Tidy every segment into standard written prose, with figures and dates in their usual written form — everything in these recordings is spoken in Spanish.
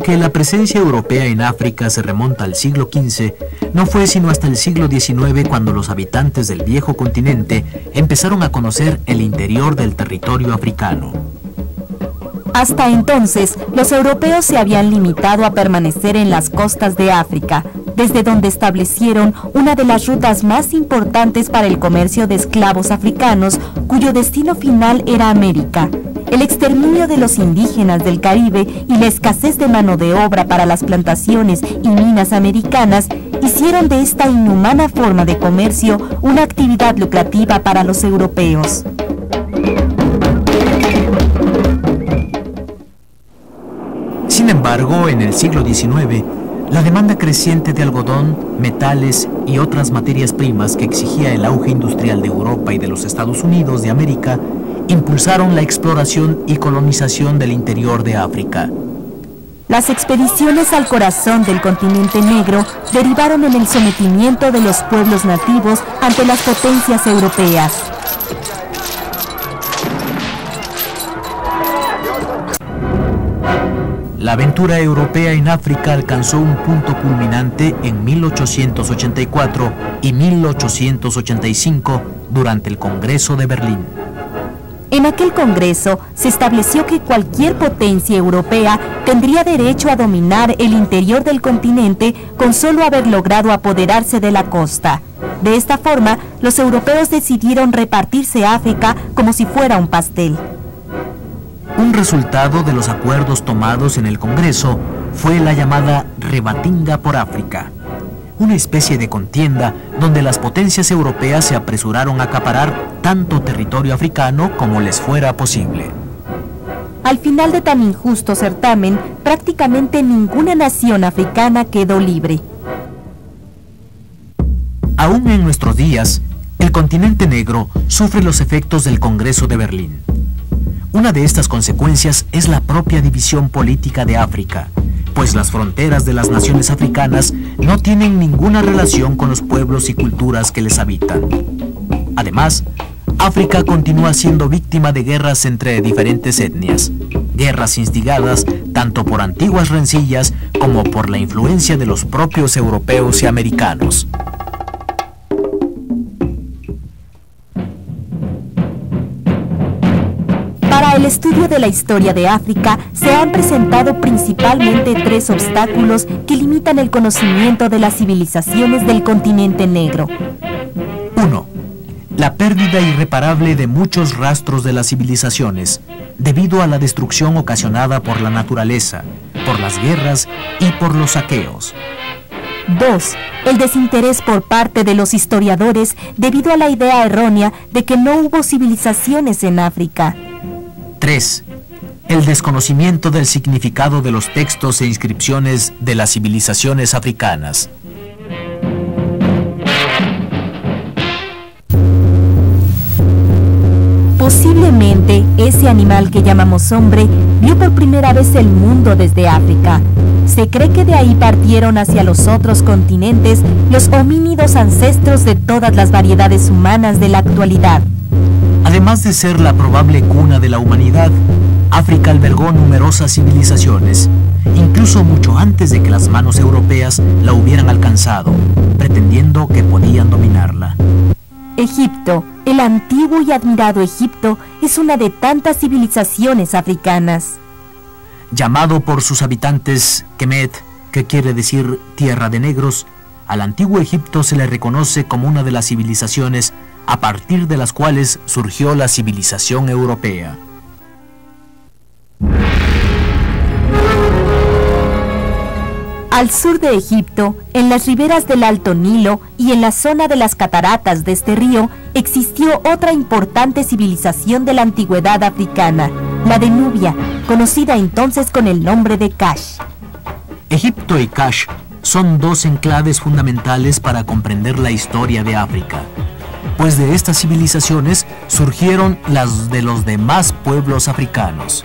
Aunque la presencia europea en África se remonta al siglo XV, no fue sino hasta el siglo XIX cuando los habitantes del viejo continente empezaron a conocer el interior del territorio africano. Hasta entonces, los europeos se habían limitado a permanecer en las costas de África, desde donde establecieron una de las rutas más importantes para el comercio de esclavos africanos, cuyo destino final era América. El exterminio de los indígenas del Caribe y la escasez de mano de obra para las plantaciones y minas americanas hicieron de esta inhumana forma de comercio una actividad lucrativa para los europeos. Sin embargo, en el siglo XIX, la demanda creciente de algodón, metales y otras materias primas que exigía el auge industrial de Europa y de los Estados Unidos de América impulsaron la exploración y colonización del interior de África. Las expediciones al corazón del continente negro derivaron en el sometimiento de los pueblos nativos ante las potencias europeas. La aventura europea en África alcanzó un punto culminante en 1884 y 1885 durante el Congreso de Berlín. En aquel congreso se estableció que cualquier potencia europea tendría derecho a dominar el interior del continente con solo haber logrado apoderarse de la costa. De esta forma, los europeos decidieron repartirse África como si fuera un pastel. Un resultado de los acuerdos tomados en el Congreso fue la llamada rebatinga por África, una especie de contienda donde las potencias europeas se apresuraron a acaparar tanto territorio africano como les fuera posible. Al final de tan injusto certamen, prácticamente ninguna nación africana quedó libre. Aún en nuestros días, el continente negro sufre los efectos del Congreso de Berlín. Una de estas consecuencias es la propia división política de África, pues las fronteras de las naciones africanas no tienen ninguna relación con los pueblos y culturas que les habitan. Además, África continúa siendo víctima de guerras entre diferentes etnias, guerras instigadas tanto por antiguas rencillas como por la influencia de los propios europeos y americanos. Para el estudio de la historia de África se han presentado principalmente tres obstáculos que limitan el conocimiento de las civilizaciones del continente negro. 1. La pérdida irreparable de muchos rastros de las civilizaciones, debido a la destrucción ocasionada por la naturaleza, por las guerras y por los saqueos. 2. El desinterés por parte de los historiadores debido a la idea errónea de que no hubo civilizaciones en África. 3. El desconocimiento del significado de los textos e inscripciones de las civilizaciones africanas. Posiblemente ese animal que llamamos hombre vio por primera vez el mundo desde África. Se cree que de ahí partieron hacia los otros continentes los homínidos ancestros de todas las variedades humanas de la actualidad. Además de ser la probable cuna de la humanidad, África albergó numerosas civilizaciones, incluso mucho antes de que las manos europeas la hubieran alcanzado, pretendiendo que podían dominarla. Egipto, el antiguo y admirado Egipto, es una de tantas civilizaciones africanas. Llamado por sus habitantes Kemet, que quiere decir tierra de negros, al antiguo Egipto se le reconoce como una de las civilizaciones a partir de las cuales surgió la civilización europea. Al sur de Egipto, en las riberas del Alto Nilo y en la zona de las cataratas de este río, existió otra importante civilización de la antigüedad africana, la de Nubia, conocida entonces con el nombre de Kash. Egipto y Kash son dos enclaves fundamentales para comprender la historia de África, pues de estas civilizaciones surgieron las de los demás pueblos africanos.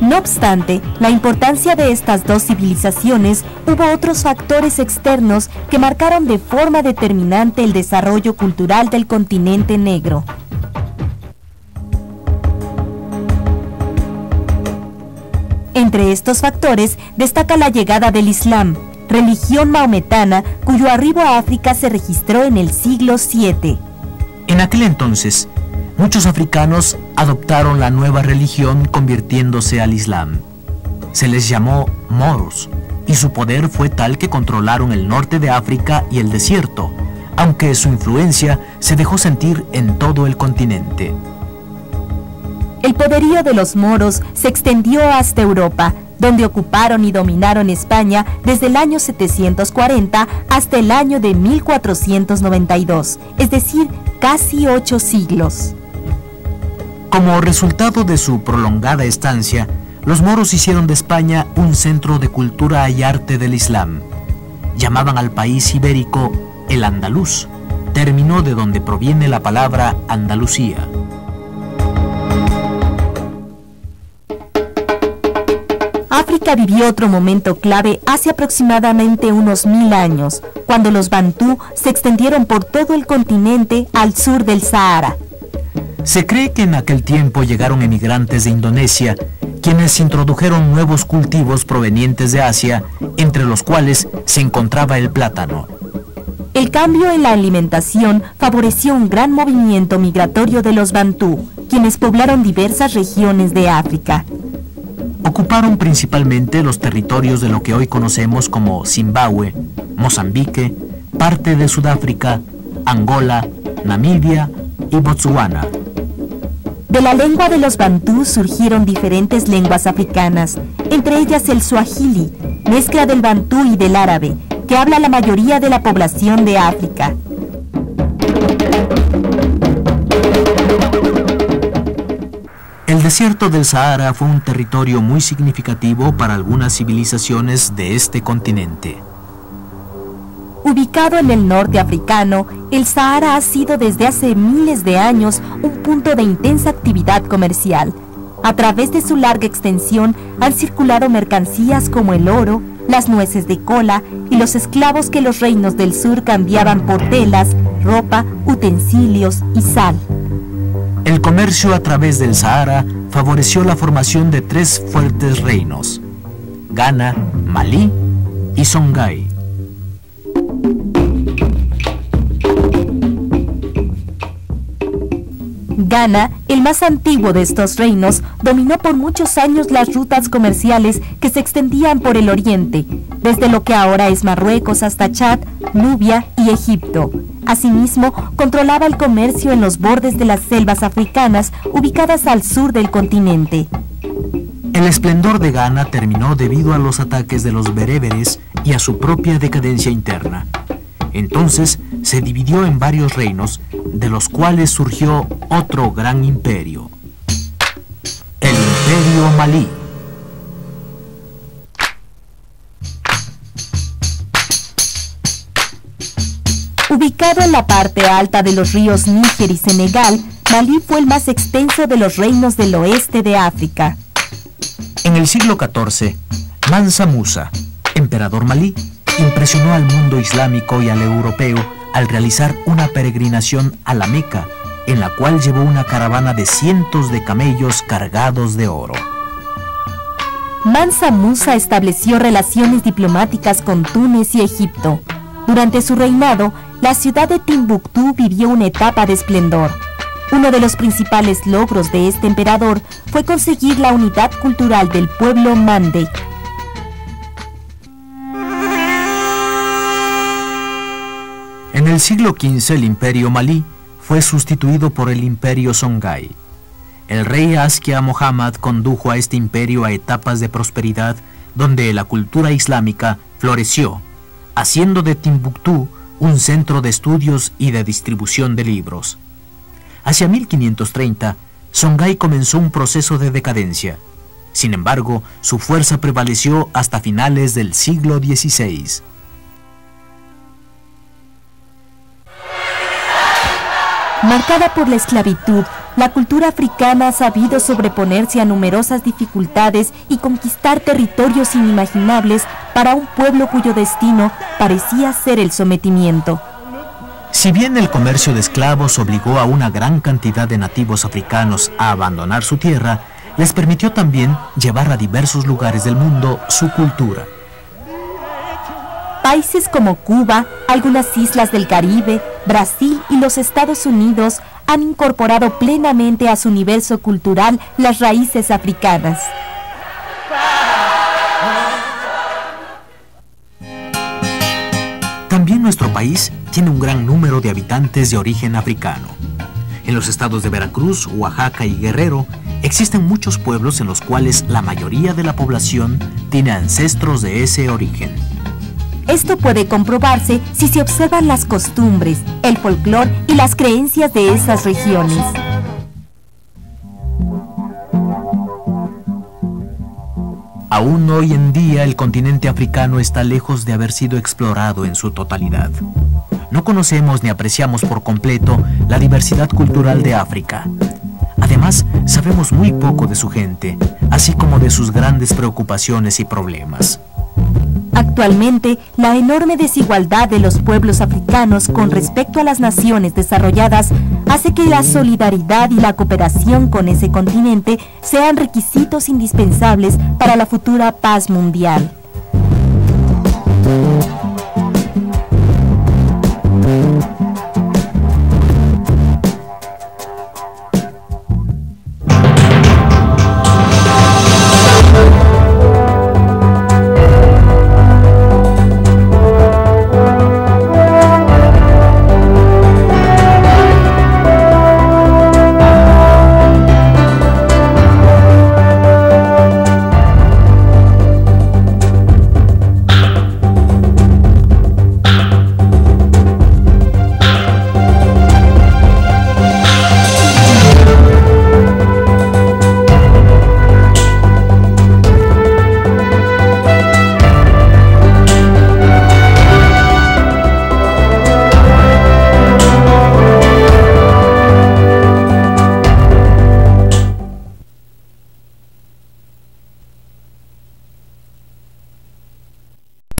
No obstante, la importancia de estas dos civilizaciones, hubo otros factores externos que marcaron de forma determinante el desarrollo cultural del continente negro. Entre estos factores destaca la llegada del Islam, religión maometana cuyo arribo a África se registró en el siglo VII. En aquel entonces, muchos africanos adoptaron la nueva religión convirtiéndose al Islam. Se les llamó moros, y su poder fue tal que controlaron el norte de África y el desierto, aunque su influencia se dejó sentir en todo el continente. El poderío de los moros se extendió hasta Europa, donde ocuparon y dominaron España desde el año 740 hasta el año de 1492, es decir, casi 8 siglos. Como resultado de su prolongada estancia, los moros hicieron de España un centro de cultura y arte del Islam. Llamaban al país ibérico el andaluz, término de donde proviene la palabra Andalucía. África vivió otro momento clave hace aproximadamente unos 1000 años, cuando los bantú se extendieron por todo el continente al sur del Sahara. Se cree que en aquel tiempo llegaron emigrantes de Indonesia, quienes introdujeron nuevos cultivos provenientes de Asia, entre los cuales se encontraba el plátano. El cambio en la alimentación favoreció un gran movimiento migratorio de los bantú, quienes poblaron diversas regiones de África. Ocuparon principalmente los territorios de lo que hoy conocemos como Zimbabue, Mozambique, parte de Sudáfrica, Angola, Namibia y Botsuana. De la lengua de los bantú surgieron diferentes lenguas africanas, entre ellas el suajili, mezcla del bantú y del árabe, que habla la mayoría de la población de África. El desierto del Sahara fue un territorio muy significativo para algunas civilizaciones de este continente. Ubicado en el norte africano, el Sahara ha sido desde hace miles de años un punto de intensa actividad comercial. A través de su larga extensión han circulado mercancías como el oro, las nueces de cola y los esclavos que los reinos del sur cambiaban por telas, ropa, utensilios y sal. El comercio a través del Sahara favoreció la formación de 3 fuertes reinos: Ghana, Malí y Songhai. Ghana, el más antiguo de estos reinos, dominó por muchos años las rutas comerciales que se extendían por el oriente, desde lo que ahora es Marruecos hasta Chad, Nubia y Egipto. Asimismo, controlaba el comercio en los bordes de las selvas africanas ubicadas al sur del continente. El esplendor de Ghana terminó debido a los ataques de los bereberes y a su propia decadencia interna. Entonces se dividió en varios reinos, de los cuales surgió otro gran imperio: el Imperio Malí. Ubicado en la parte alta de los ríos Níger y Senegal, Malí fue el más extenso de los reinos del oeste de África. En el siglo XIV, Mansa Musa, emperador malí, impresionó al mundo islámico y al europeo al realizar una peregrinación a la Meca, en la cual llevó una caravana de cientos de camellos cargados de oro. Mansa Musa estableció relaciones diplomáticas con Túnez y Egipto. Durante su reinado, la ciudad de Timbuktu vivió una etapa de esplendor. Uno de los principales logros de este emperador fue conseguir la unidad cultural del pueblo Mande. En el siglo XV, el Imperio Malí fue sustituido por el Imperio Songhai. El rey Askia Muhammad condujo a este imperio a etapas de prosperidad donde la cultura islámica floreció, haciendo de Timbuktu un centro de estudios y de distribución de libros. Hacia 1530, Songhai comenzó un proceso de decadencia. Sin embargo, su fuerza prevaleció hasta finales del siglo XVI. Marcada por la esclavitud, la cultura africana ha sabido sobreponerse a numerosas dificultades y conquistar territorios inimaginables para un pueblo cuyo destino parecía ser el sometimiento. Si bien el comercio de esclavos obligó a una gran cantidad de nativos africanos a abandonar su tierra, les permitió también llevar a diversos lugares del mundo su cultura. Países como Cuba, algunas islas del Caribe, Brasil y los Estados Unidos han incorporado plenamente a su universo cultural las raíces africanas. También nuestro país tiene un gran número de habitantes de origen africano. En los estados de Veracruz, Oaxaca y Guerrero existen muchos pueblos en los cuales la mayoría de la población tiene ancestros de ese origen. Esto puede comprobarse si se observan las costumbres, el folclore y las creencias de esas regiones. Aún hoy en día el continente africano está lejos de haber sido explorado en su totalidad. No conocemos ni apreciamos por completo la diversidad cultural de África. Además, sabemos muy poco de su gente, así como de sus grandes preocupaciones y problemas. Actualmente, la enorme desigualdad de los pueblos africanos con respecto a las naciones desarrolladas hace que la solidaridad y la cooperación con ese continente sean requisitos indispensables para la futura paz mundial.